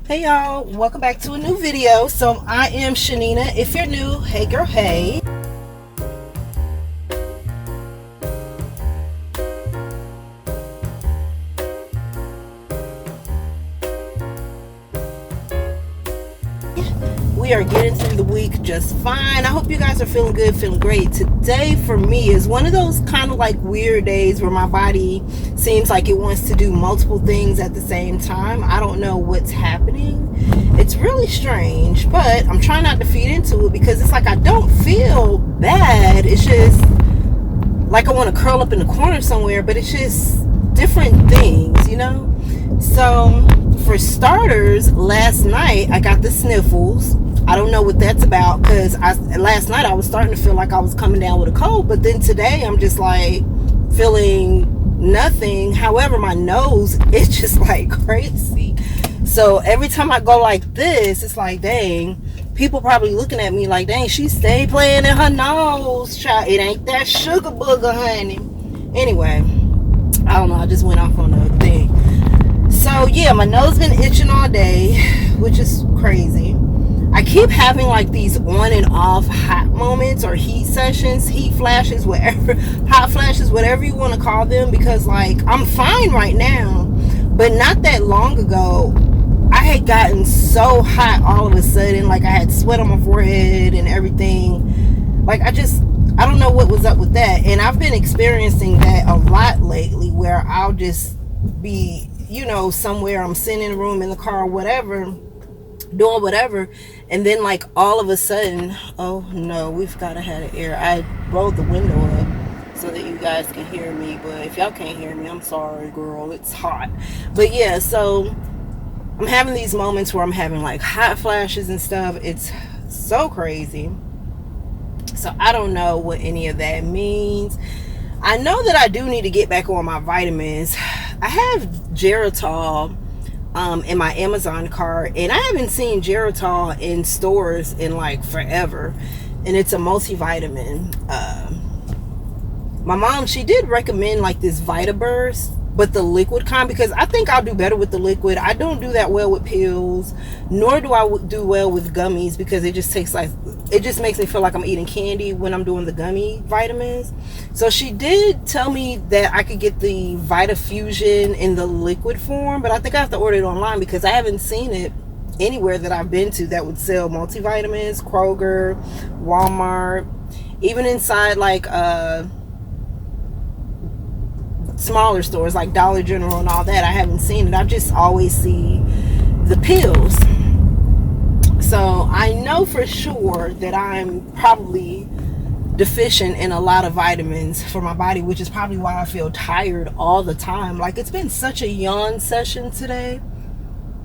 Hey y'all, welcome back to a new video. So I am Chanina. If you're new, hey girl, hey. We are getting through the week just fine. I hope you guys are feeling good, feeling great. Today for me is one of those kind of like weird days where my body seems like it wants to do multiple things at the same time. I don't know what's happening. It's really strange, but I'm trying not to feed into it because it's like I don't feel bad. It's just like I want to curl up in the corner somewhere, but it's just different things, you know? So for starters, last night I got the sniffles. I don't know what that's about because last night I was starting to feel like I was coming down with a cold, but then today I'm just like feeling nothing. However, my nose is just like crazy. So every time I go like this, it's like, dang, people probably looking at me like, dang, she stay playing in her nose, child. It ain't that sugar booger, honey. Anyway, I don't know. I just went off on a thing. So yeah, my nose been itching all day, which is crazy. I keep having like these on and off hot moments or heat sessions, heat flashes, whatever, hot flashes, whatever you want to call them, because like I'm fine right now, but not that long ago, I had gotten so hot all of a sudden, like I had sweat on my forehead and everything. Like I don't know what was up with that. And I've been experiencing that a lot lately where I'll just be, you know, somewhere, I'm sitting in a room, in the car, whatever, doing whatever, and then like all of a sudden, oh no, we've got to have an air. I rolled the window up so that you guys can hear me, but if y'all can't hear me, I'm sorry, girl, it's hot. But yeah, so I'm having these moments where I'm having like hot flashes and stuff. It's so crazy. So I don't know what any of that means. I know that I do need to get back on my vitamins. I have Geritol in my Amazon cart, and I haven't seen Geritol in stores in like forever, and it's a multivitamin. My mom, she did recommend like this VitaBurst, but the liquid kind, because I think I'll do better with the liquid. I don't do that well with pills, nor do I do well with gummies, because it just takes like, it just makes me feel like I'm eating candy when I'm doing the gummy vitamins. So she did tell me that I could get the VitaFusion in the liquid form, but I think I have to order it online because I haven't seen it anywhere that I've been to that would sell multivitamins. Kroger, Walmart, even inside like smaller stores like Dollar General and all that, I haven't seen it. I just always see the pills. So I know for sure that I'm probably deficient in a lot of vitamins for my body, which is probably why I feel tired all the time. Like it's been such a yawn session today,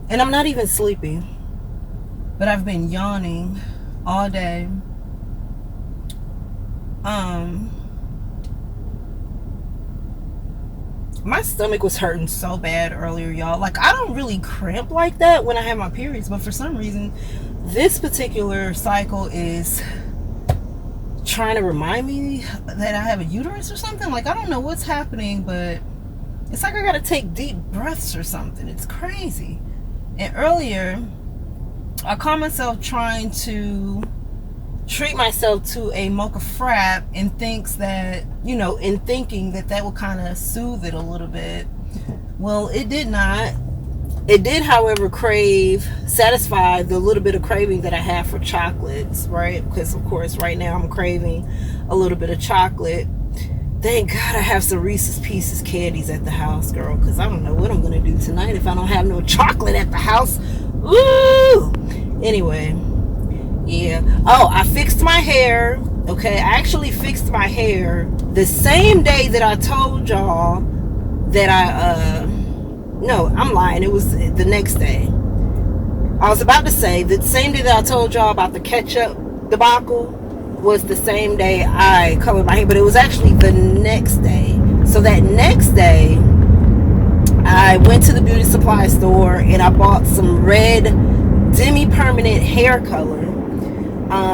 and I'm not even sleepy, but I've been yawning all day. My stomach was hurting so bad earlier, y'all. Like I don't really cramp like that when I have my periods, but for some reason this particular cycle is trying to remind me that I have a uterus or something. Like I don't know what's happening, but it's like I gotta take deep breaths or something. It's crazy. And earlier I caught myself trying to treat myself to a mocha frap and thinks that, you know, in thinking that that would kind of soothe it a little bit. Well, it did not. It did, however, satisfy the little bit of craving that I have for chocolates, right? Because of course right now I'm craving a little bit of chocolate. Thank God I have some Reese's Pieces candies at the house, girl, because I don't know what I'm gonna do tonight if I don't have no chocolate at the house. Ooh! Anyway, yeah. Oh, I fixed my hair. Okay, I actually fixed my hair the same day that I told y'all that no, I'm lying. It was the next day. I was about to say the same day that I told y'all about the ketchup debacle was the same day I colored my hair, but it was actually the next day. So that next day, I went to the beauty supply store and I bought some red demi-permanent hair color.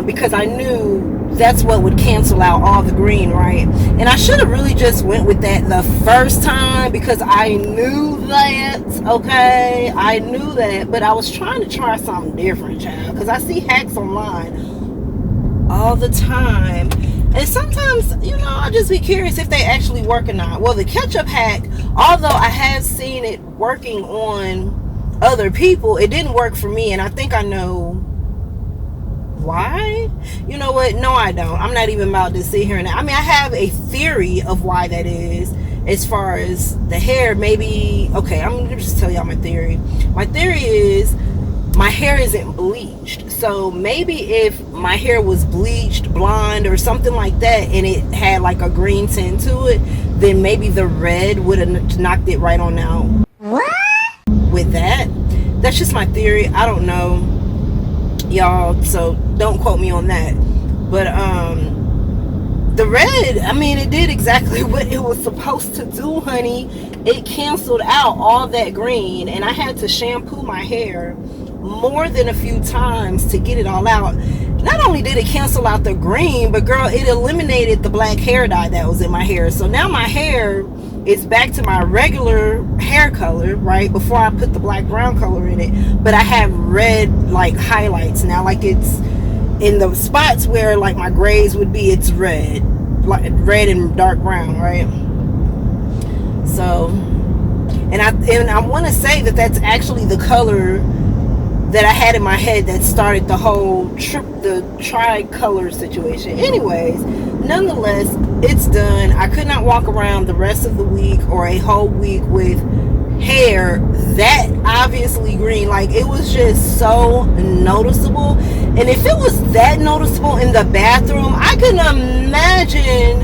because I knew that's what would cancel out all the green, right? And I should have really just went with that the first time, because I knew that, okay? I knew that, but I was trying to try something different, child, because I see hacks online all the time. And sometimes, I'll just be curious if they actually work or not. Well, the ketchup hack, although I have seen it working on other people, it didn't work for me, and I think I know why. You know what? No, I don't. I'm not even about to sit here and I have a theory of why that is. As far as the hair, maybe, okay, I'm gonna just tell y'all my theory. My theory is my hair isn't bleached. So maybe if my hair was bleached blonde or something like that, and it had like a green tint to it, then maybe the red would have knocked it right on out. What? With that. That's just my theory. I don't know, y'all, so don't quote me on that. But the red, it did exactly what it was supposed to do, honey. It canceled out all that green, and I had to shampoo my hair more than a few times to get it all out. Not only did it cancel out the green, but girl, it eliminated the black hair dye that was in my hair. So now my hair is back to my regular hair color, right, before I put the black brown color in it. But I have red like highlights now, like it's in the spots where like my grays would be, it's red, like red and dark brown, right? So, and I want to say that that's actually the color that I had in my head that started the whole the tri-color situation. Anyways, nonetheless, it's done. I could not walk around the rest of the week or a whole week with hair that obviously green. Like, it was just so noticeable. And if it was that noticeable in the bathroom, I couldn't imagine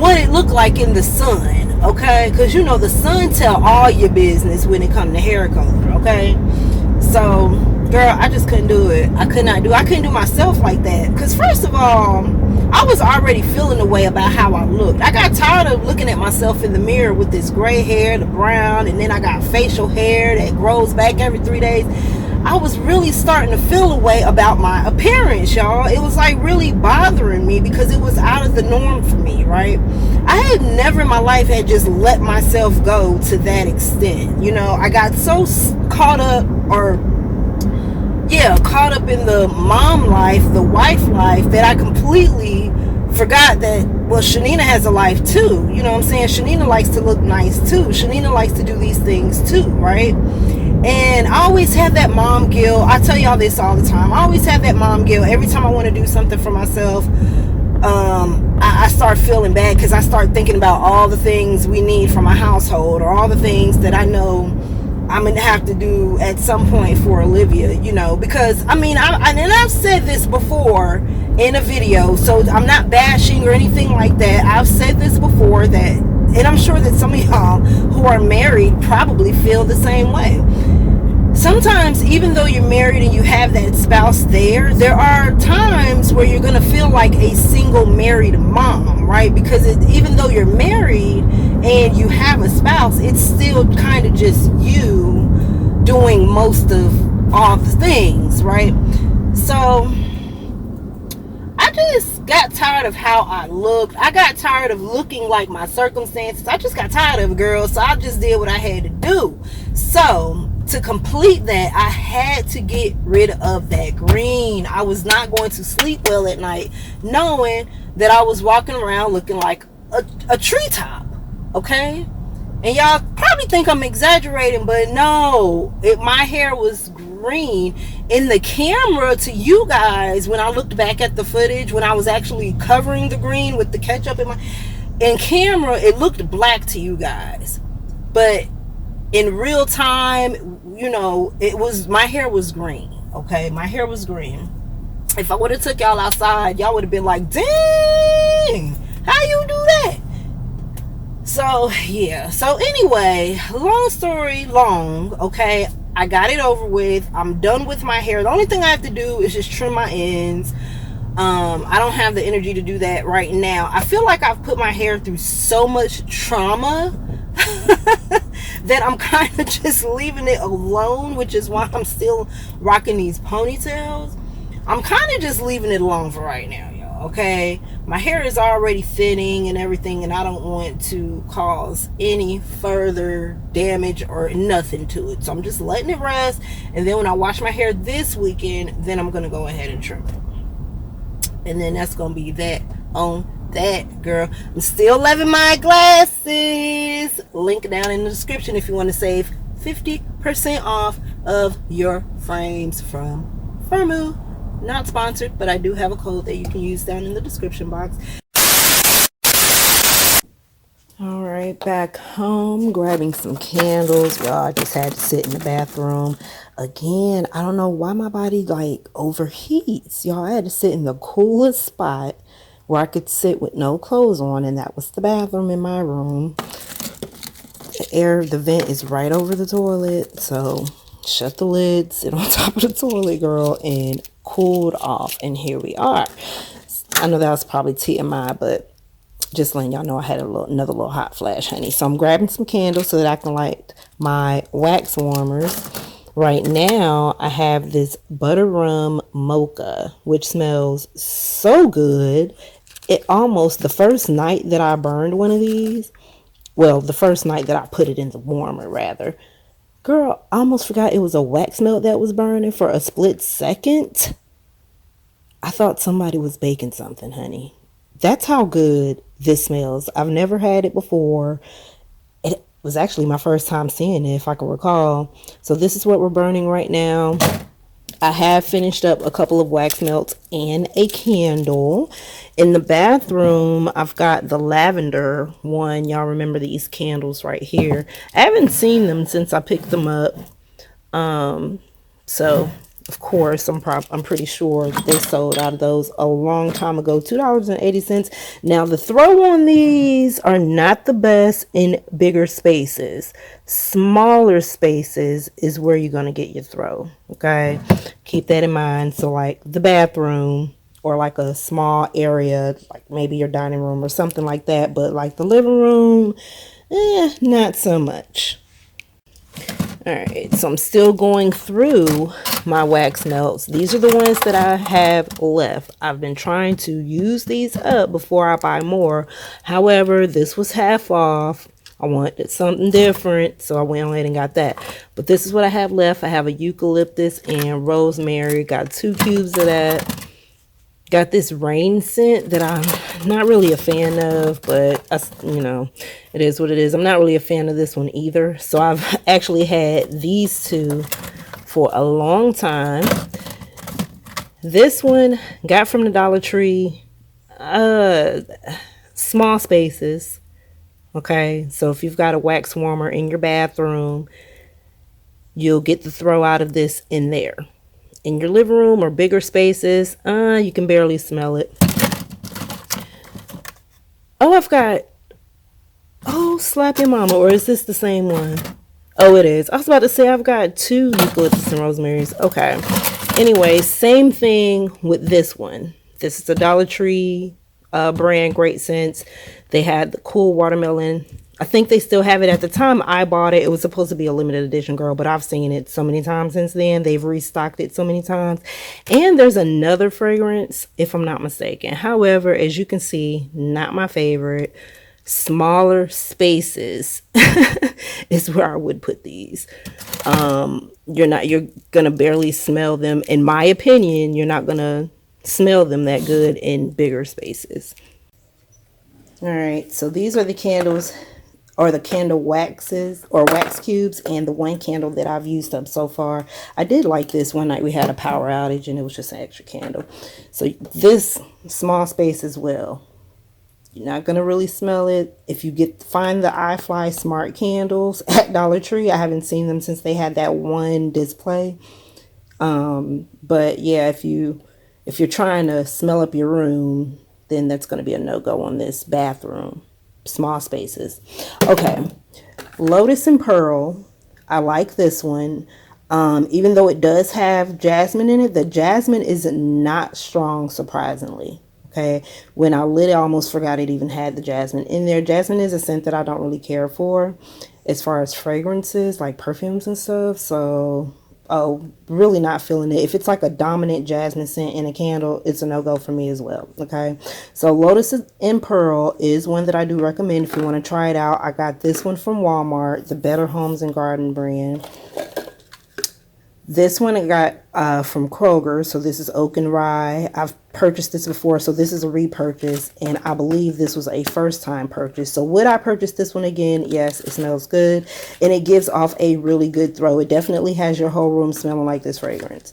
what it looked like in the sun, okay? Because the sun tell all your business when it comes to hair color, okay? So girl, I just couldn't do it. I couldn't do myself like that. Because first of all, I was already feeling the way about how I looked. I got tired of looking at myself in the mirror with this gray hair, the brown, and then I got facial hair that grows back every 3 days. I was really starting to feel a way about my appearance, y'all. It was like really bothering me because it was out of the norm for me, right? I had never in my life had just let myself go to that extent. I got so caught up in the mom life, the wife life, that I completely forgot that, well, Chanina has a life too. You know what I'm saying? Chanina likes to look nice too. Chanina likes to do these things too, right? And I always have that mom guilt. I tell y'all this all the time. I always have that mom guilt. Every time I want to do something for myself, I start feeling bad because I start thinking about all the things we need for my household, or all the things that I know I'm going to have to do at some point for Olivia, because I've said this before in a video, so I'm not bashing or anything like that. I've said this before, that, and I'm sure that some of y'all who are married probably feel the same way. Sometimes, even though you're married and you have that spouse there are times where you're going to feel like a single married mom, right? Because even though you're married and you have a spouse, it's still kind of just you doing most of all the things, right? So I just got tired of how I looked. I got tired of looking like my circumstances. I just got tired of it, girl. So I just did what I had to do. So to complete that, I had to get rid of that green. I was not going to sleep well at night knowing that I was walking around looking like a treetop, okay? And y'all probably think I'm exaggerating, but no, my hair was green. In the camera, to you guys, when I looked back at the footage, when I was actually covering the green with the ketchup in camera, it looked black to you guys. But in real time, my hair was green, okay? My hair was green. If I would have took y'all outside, y'all would have been like, dang, how you do that? So, yeah. So, anyway, long story long, okay? I got it over with. I'm done with my hair. The only thing I have to do is just trim my ends. I don't have the energy to do that right now. I feel like I've put my hair through so much trauma that I'm kind of just leaving it alone, which is why I'm still rocking these ponytails. I'm kind of just leaving it alone for right now, y'all. Okay, my hair is already thinning and everything, and I don't want to cause any further damage or nothing to it. So I'm just letting it rest, and then when I wash my hair this weekend, then I'm gonna go ahead and trim it, and then that's gonna be that on that, girl. I'm still loving my glasses. Link down in the description if you want to save 50% off of your frames from Firmoo. Not sponsored, but I do have a code that you can use down in the description box. All right, back home, grabbing some candles. Y'all, I just had to sit in the bathroom again. I don't know why my body like overheats. Y'all, I had to sit in the coolest spot where I could sit with no clothes on, and that was the bathroom in my room. The vent is right over the toilet, so shut the lid, sit on top of the toilet, girl, and cooled off. And here we are. I know that was probably TMI, but just letting y'all know I had another little hot flash, honey. So I'm grabbing some candles so that I can light my wax warmers. Right now, I have this butter rum mocha, which smells so good. It almost, the first night that I burned one of these, well, the first night that I put it in the warmer, rather, girl, I almost forgot it was a wax melt that was burning for a split second. I thought somebody was baking something, honey. That's how good this smells. I've never had it before. It was actually my first time seeing it, if I can recall. So this is what we're burning right now. I have finished up a couple of wax melts and a candle. In the bathroom, I've got the lavender one. Y'all remember these candles right here. I haven't seen them since I picked them up. So of course, I'm pretty sure they sold out of those a long time ago. $2.80. Now the throw on these are not the best in bigger spaces. Smaller spaces is where you're gonna get your throw. Okay, keep that in mind. So like the bathroom, or like a small area, like maybe your dining room or something like that. But like the living room, not so much. All right, so I'm still going through my wax melts. These are the ones that I have left. I've been trying to use these up before I buy more. However, this was half off. I wanted something different, so I went ahead and got that. But this is what I have left. I have a eucalyptus and rosemary. Got 2 cubes of that. Got this rain scent that I'm not really a fan of, but you know, it is what it is. I'm not really a fan of this one either. So I've actually had these two for a long time. This one got from the Dollar Tree. Small spaces. Okay, so if you've got a wax warmer in your bathroom, you'll get the throw out of this in there. In your living room or bigger spaces, you can barely smell it. Oh, slap your mama, or is this the same one? Oh, it is. I was about to say I've got 2 eucalyptus and rosemaries. Okay. Anyway, same thing with this one. This is a Dollar Tree brand, great scents. They had the cool watermelon. I think they still have it. At the time I bought it, it was supposed to be a limited edition, girl, but I've seen it so many times since then. They've restocked it so many times. And there's another fragrance, if I'm not mistaken. However, as you can see, not my favorite. Smaller spaces is where I would put these. You're gonna barely smell them. In my opinion, you're not gonna smell them that good in bigger spaces. All right, so these are the candles, or the candle waxes or wax cubes, and the one candle that I've used up so far. I did like this. One night we had a power outage and it was just an extra candle. So this small space as well, you're not gonna really smell it. If you find the iFly Smart candles at Dollar Tree, I haven't seen them since they had that one display. But yeah, if you're trying to smell up your room, then that's gonna be a no-go on this bathroom. Small spaces. Okay, Lotus and Pearl. I like this one. Even though it does have jasmine in it, the jasmine is not strong, surprisingly. Okay, when I lit it, I almost forgot it even had the jasmine in there. Jasmine is a scent that I don't really care for as far as fragrances, like perfumes and stuff. So oh, really not feeling it. If it's like a dominant jasmine scent in a candle, it's a no-go for me as well. Okay, so Lotus in Pearl is one that I do recommend if you want to try it out. I got this one from Walmart, the Better Homes and Garden brand. This one I got from Kroger, so this is Oak and Rye. I've purchased this before, so this is a repurchase, and I believe this was a first-time purchase. So would I purchase this one again? Yes, it smells good, and it gives off a really good throw. It definitely has your whole room smelling like this fragrance.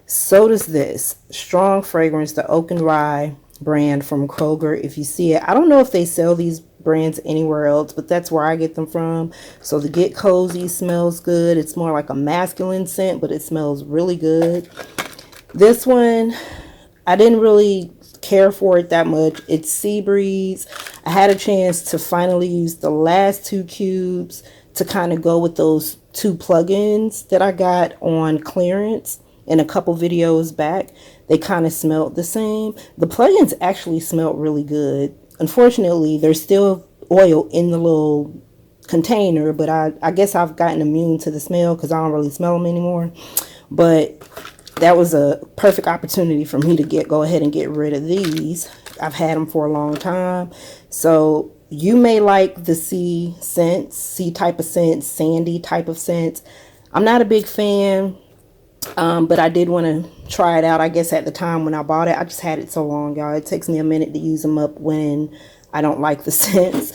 So does this strong fragrance, the Oak and Rye brand from Kroger. If you see it, I don't know if they sell these brands anywhere else, but that's where I get them from. So the Get Cozy smells good. It's more like a masculine scent, but it smells really good. This one, I didn't really care for it that much. It's Sea Breeze. I had a chance to finally use the last 2 cubes to kind of go with those 2 plugins that I got on clearance in a couple videos back. They kind of smelled the same. The plugins actually smelled really good. Unfortunately, there's still oil in the little container, but I guess I've gotten immune to the smell because I don't really smell them anymore. But that was a perfect opportunity for me to go ahead and get rid of these. I've had them for a long time. So you may like the sea scents, sea type of scents, sandy type of scents. I'm not a big fan. But I did want to try it out. I guess at the time when I bought it, I just had it so long, y'all. It takes me a minute to use them up when I don't like the scents.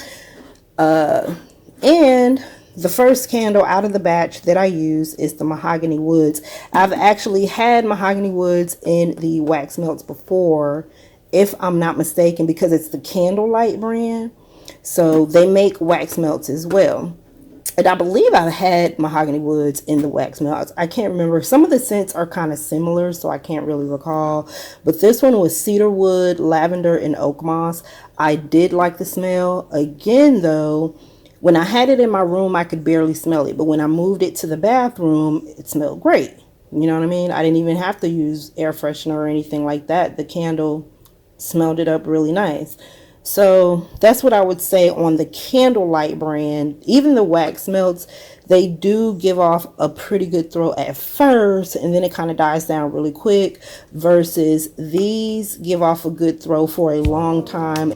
And the first candle out of the batch that I use is the Mahogany Woods. I've actually had Mahogany Woods in the wax melts before, if I'm not mistaken, because it's the Candlelight brand. So they make wax melts as well. And I believe I had Mahogany Woods in the wax melts. I can't remember. Some of the scents are kind of similar, so I can't really recall. But this one was cedar wood, lavender, and oak moss. I did like the smell. Again, though, when I had it in my room, I could barely smell it. But when I moved it to the bathroom, it smelled great. You know what I mean? I didn't even have to use air freshener or anything like that. The candle smelled it up really nice. So that's what I would say on the Candlelight brand. Even the wax melts, they do give off a pretty good throw at first, and then it kind of dies down really quick, versus these give off a good throw for a long time.